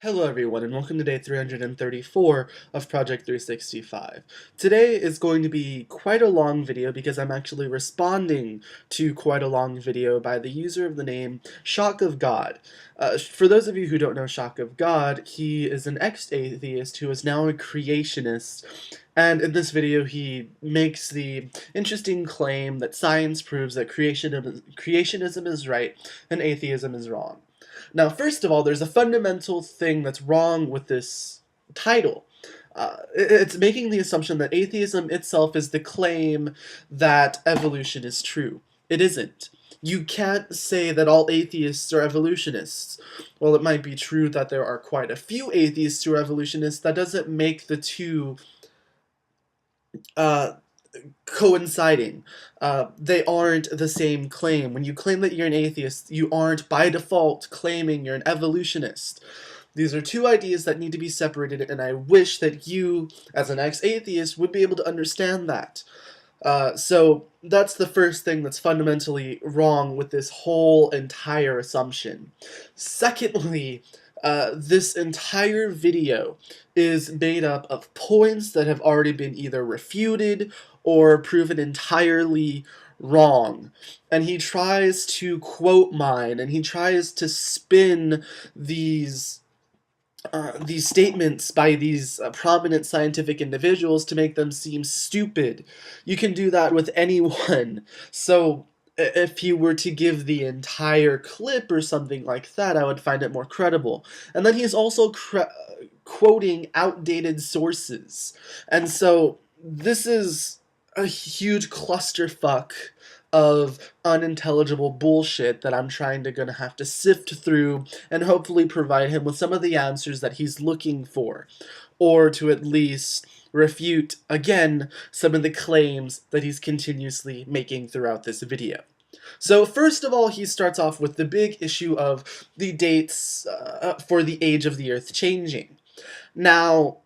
Hello everyone and welcome to day 334 of Project 365. Today is going to be quite a long video because I'm actually responding to quite a long video by the user of the name ShockOfGod. For those of you who don't know ShockOfGod, he is an ex-atheist who is now a creationist, and in this video he makes the interesting claim that science proves that creationism is right and atheism is wrong. Now, first of all, there's a fundamental thing that's wrong with this title. It's making the assumption that atheism itself is the claim that evolution is true. It isn't. You can't say that all atheists are evolutionists. Well, it might be true that there are quite a few atheists who are evolutionists. That doesn't make the two uh, coinciding. They aren't the same claim. When you claim that you're an atheist, you aren't by default claiming you're an evolutionist. These are two ideas that need to be separated, and I wish that you, as an ex-atheist, would be able to understand that. So that's the first thing that's fundamentally wrong with this whole entire assumption. Secondly, this entire video is made up of points that have already been either refuted or proven entirely wrong. And he tries to quote mine, and he tries to spin these statements by these prominent scientific individuals to make them seem stupid. You can do that with anyone. So if you were to give the entire clip or something like that, I would find it more credible. And then he's also quoting outdated sources. And so this is a huge clusterfuck of unintelligible bullshit that I'm gonna have to sift through and hopefully provide him with some of the answers that he's looking for, or to at least refute, again, some of the claims that he's continuously making throughout this video. So first of all, he starts off with the big issue of the dates for the age of the Earth changing. Now,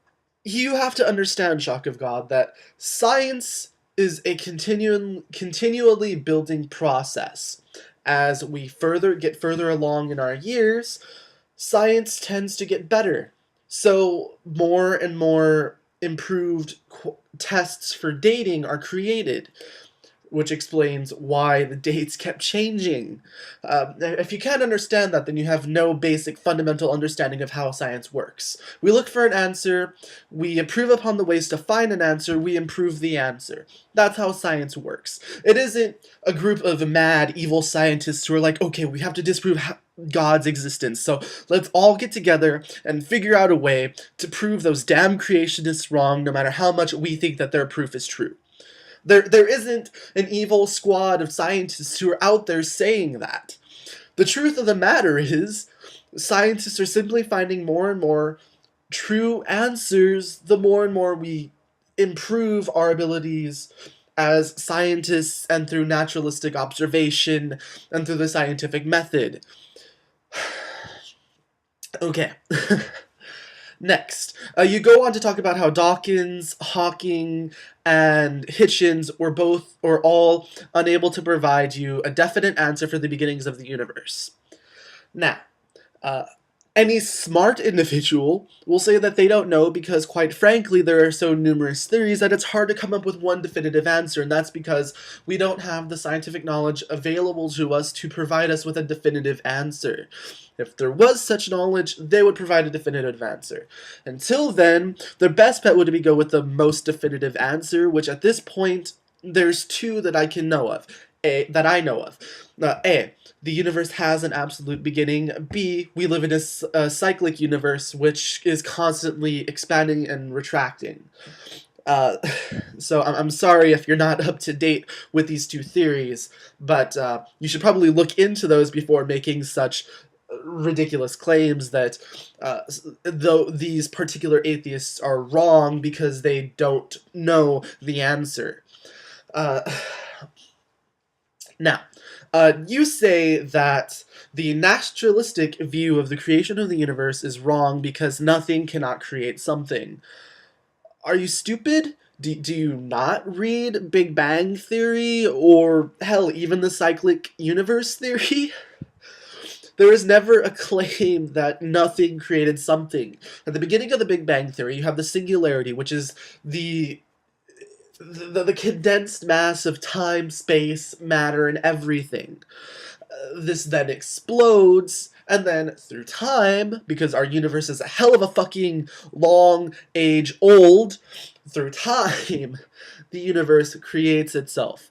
you have to understand, ShockOfGod, that science is a continually building process. As we get further along in our years, science tends to get better. So more and more improved tests for dating are created, which explains why the dates kept changing. If you can't understand that, then you have no basic fundamental understanding of how science works. We look for an answer, we improve upon the ways to find an answer, we improve the answer. That's how science works. It isn't a group of mad, evil scientists who are like, okay, we have to disprove God's existence, so let's all get together and figure out a way to prove those damn creationists wrong, no matter how much we think that their proof is true. There isn't an evil squad of scientists who are out there saying that. The truth of the matter is, scientists are simply finding more and more true answers the more and more we improve our abilities as scientists and through naturalistic observation and through the scientific method. Okay. Next, you go on to talk about how Dawkins, Hawking, and Hitchens were all unable to provide you a definite answer for the beginnings of the universe. Now, any smart individual will say that they don't know because, quite frankly, there are so numerous theories that it's hard to come up with one definitive answer, and that's because we don't have the scientific knowledge available to us to provide us with a definitive answer. If there was such knowledge, they would provide a definitive answer. Until then, their best bet would be go with the most definitive answer, which at this point, there's two that I know of. A, the universe has an absolute beginning. B, we live in a cyclic universe which is constantly expanding and retracting. So I'm sorry if you're not up to date with these two theories, but you should probably look into those before making such ridiculous claims that though these particular atheists are wrong because they don't know the answer. Now, you say that the naturalistic view of the creation of the universe is wrong because nothing cannot create something. Are you stupid? Do you not read Big Bang Theory, or hell, even the cyclic universe theory? There is never a claim that nothing created something. At the beginning of the Big Bang Theory, you have the singularity, which is the condensed mass of time, space, matter, and everything. This then explodes, and then through time, because our universe is a hell of a fucking long age old, through time, the universe creates itself.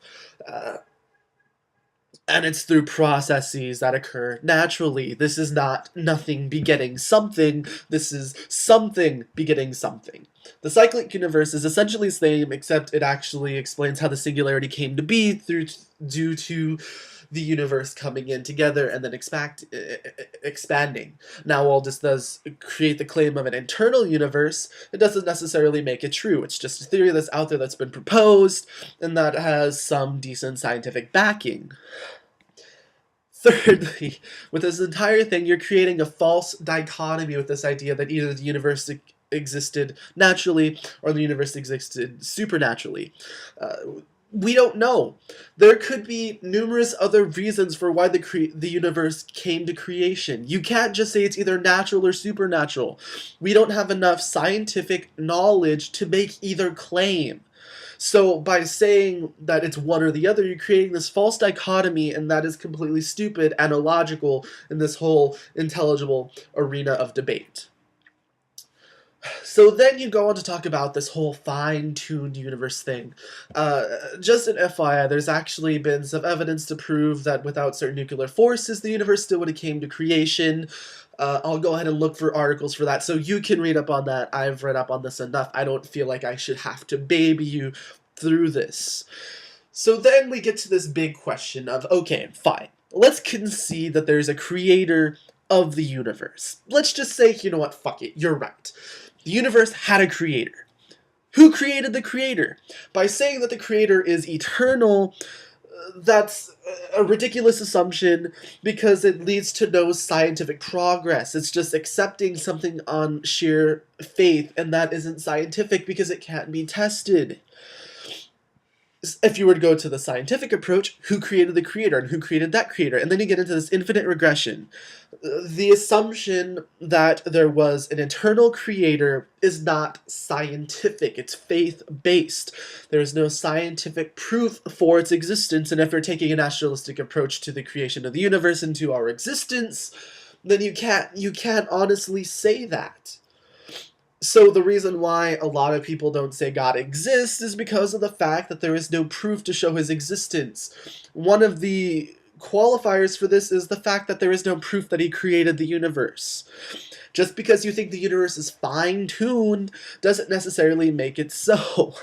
And it's through processes that occur naturally. This is not nothing begetting something, this is something begetting something. The cyclic universe is essentially the same, except it actually explains how the singularity came to be due to the universe coming in together and then expanding. Now, while this does create the claim of an internal universe, it doesn't necessarily make it true. It's just a theory that's out there that's been proposed and that has some decent scientific backing. Thirdly, with this entire thing, you're creating a false dichotomy with this idea that either the universe existed naturally or the universe existed supernaturally. We don't know. There could be numerous other reasons for why the universe came to creation. You can't just say it's either natural or supernatural. We don't have enough scientific knowledge to make either claim. So by saying that it's one or the other, you're creating this false dichotomy, and that is completely stupid and illogical in this whole intelligible arena of debate. So then you go on to talk about this whole fine-tuned universe thing. Just an FYI, there's actually been some evidence to prove that without certain nuclear forces, the universe still would have came to creation. I'll go ahead and look for articles for that, so you can read up on that. I've read up on this enough. I don't feel like I should have to baby you through this. So then we get to this big question of, okay, fine. Let's concede that there's a creator of the universe. Let's just say, you know what, fuck it, you're right. The universe had a creator. Who created the creator? By saying that the creator is eternal, that's a ridiculous assumption because it leads to no scientific progress. It's just accepting something on sheer faith, and that isn't scientific because it can't be tested. If you were to go to the scientific approach, who created the creator and who created that creator? And then you get into this infinite regression. The assumption that there was an eternal creator is not scientific. It's faith-based. There is no scientific proof for its existence, and if you're taking a naturalistic approach to the creation of the universe and to our existence, then you can't honestly say that. So the reason why a lot of people don't say God exists is because of the fact that there is no proof to show his existence. One of the qualifiers for this is the fact that there is no proof that he created the universe. Just because you think the universe is fine-tuned doesn't necessarily make it so.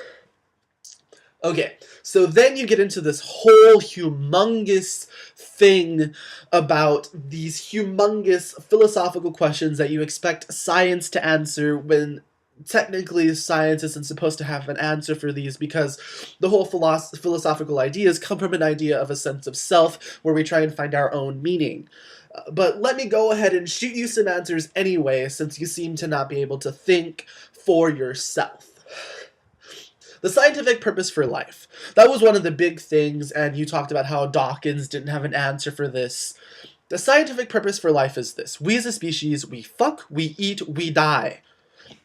Okay, so then you get into this whole humongous thing about these humongous philosophical questions that you expect science to answer when technically science isn't supposed to have an answer for these, because the whole philosophical ideas come from an idea of a sense of self where we try and find our own meaning. But let me go ahead and shoot you some answers anyway, since you seem to not be able to think for yourself. The scientific purpose for life. That was one of the big things, and you talked about how Dawkins didn't have an answer for this. The scientific purpose for life is this. We as a species, we fuck, we eat, we die.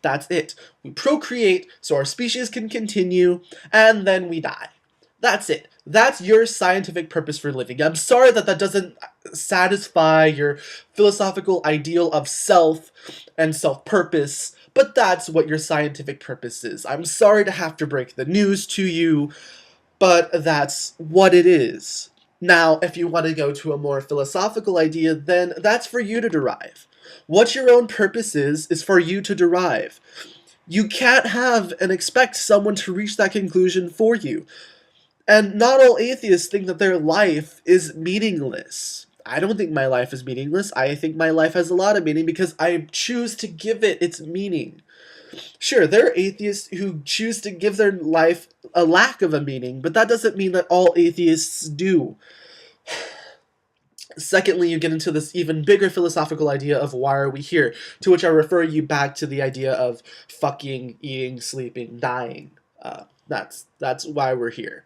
That's it. We procreate so our species can continue, and then we die. That's it. That's your scientific purpose for living. I'm sorry that that doesn't satisfy your philosophical ideal of self and self-purpose, but that's what your scientific purpose is. I'm sorry to have to break the news to you, but that's what it is. Now, if you want to go to a more philosophical idea, then that's for you to derive. What your own purpose is for you to derive. You can't have and expect someone to reach that conclusion for you. And not all atheists think that their life is meaningless. I don't think my life is meaningless. I think my life has a lot of meaning because I choose to give it its meaning. Sure, there are atheists who choose to give their life a lack of a meaning, but that doesn't mean that all atheists do. Secondly, you get into this even bigger philosophical idea of why are we here, to which I refer you back to the idea of fucking, eating, sleeping, dying. That's why we're here.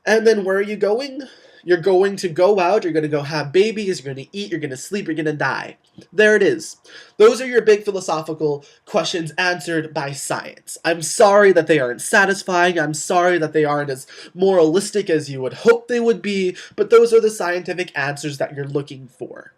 And then where are you going? You're going to go out, you're going to go have babies, you're going to eat, you're going to sleep, you're going to die. There it is. Those are your big philosophical questions answered by science. I'm sorry that they aren't satisfying, I'm sorry that they aren't as moralistic as you would hope they would be, but those are the scientific answers that you're looking for.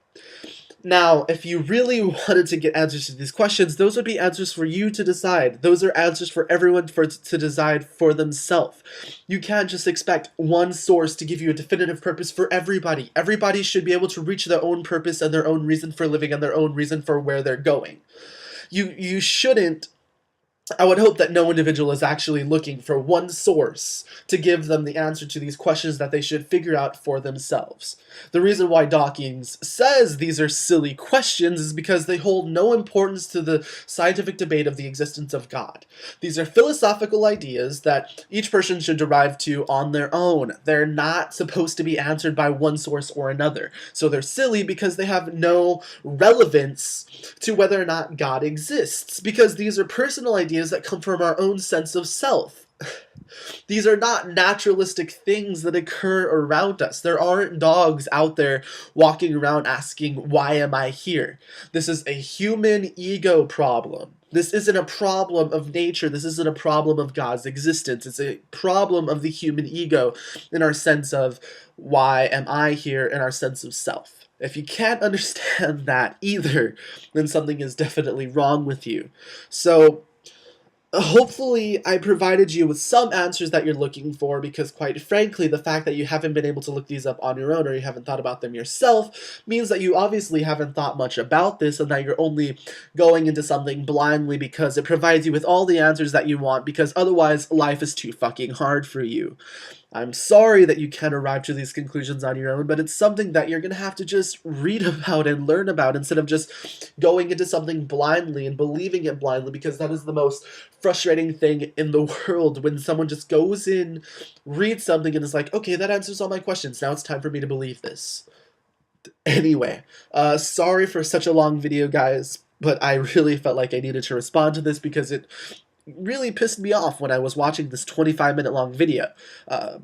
Now, if you really wanted to get answers to these questions, those would be answers for you to decide. Those are answers for everyone to decide for themselves. You can't just expect one source to give you a definitive purpose for everybody. Everybody should be able to reach their own purpose and their own reason for living and their own reason for where they're going. You shouldn't. I would hope that no individual is actually looking for one source to give them the answer to these questions that they should figure out for themselves. The reason why Dawkins says these are silly questions is because they hold no importance to the scientific debate of the existence of God. These are philosophical ideas that each person should derive to on their own. They're not supposed to be answered by one source or another. So they're silly because they have no relevance to whether or not God exists, because these are personal ideas that come from our own sense of self. These are not naturalistic things that occur around us. There aren't dogs out there walking around asking, why am I here? This is a human ego problem. This isn't a problem of nature. This isn't a problem of God's existence. It's a problem of the human ego in our sense of, why am I here, in our sense of self. If you can't understand that either, then something is definitely wrong with you. So, hopefully I provided you with some answers that you're looking for, because quite frankly, the fact that you haven't been able to look these up on your own, or you haven't thought about them yourself, means that you obviously haven't thought much about this, and that you're only going into something blindly because it provides you with all the answers that you want, because otherwise life is too fucking hard for you. I'm sorry that you can't arrive to these conclusions on your own, but it's something that you're going to have to just read about and learn about, instead of just going into something blindly and believing it blindly, because that is the most frustrating thing in the world, when someone just goes in, reads something, and is like, okay, that answers all my questions, now it's time for me to believe this. Anyway, sorry for such a long video, guys, but I really felt like I needed to respond to this, because it really pissed me off when I was watching this 25-minute long video.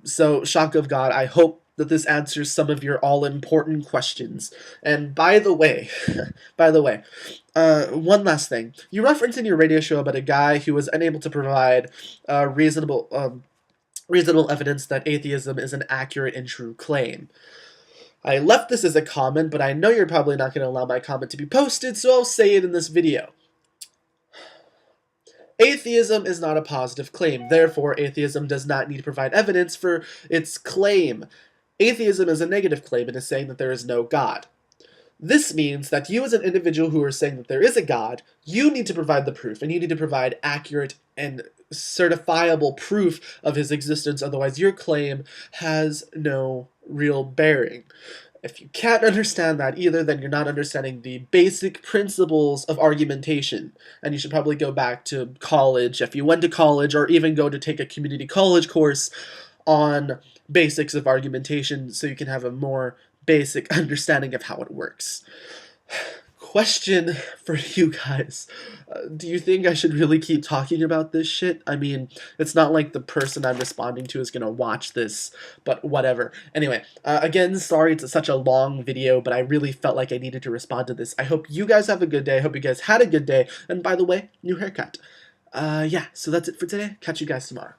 So, ShockOfGod, I hope that this answers some of your all-important questions. And by the way, one last thing. You referenced in your radio show about a guy who was unable to provide reasonable evidence that atheism is an accurate and true claim. I left this as a comment, but I know you're probably not going to allow my comment to be posted, so I'll say it in this video. Atheism is not a positive claim, therefore atheism does not need to provide evidence for its claim. Atheism is a negative claim, and is saying that there is no God. This means that you as an individual who are saying that there is a God, you need to provide the proof, and you need to provide accurate and certifiable proof of his existence, otherwise your claim has no real bearing. If you can't understand that either, then you're not understanding the basic principles of argumentation, and you should probably go back to college, if you went to college, or even go to take a community college course on basics of argumentation, so you can have a more basic understanding of how it works. Question for you guys. Do you think I should really keep talking about this shit? I mean, it's not like the person I'm responding to is gonna watch this, but whatever. Anyway, again, sorry it's such a long video, but I really felt like I needed to respond to this. I hope you guys have a good day. I hope you guys had a good day. And by the way, new haircut. Yeah, so that's it for today. Catch you guys tomorrow.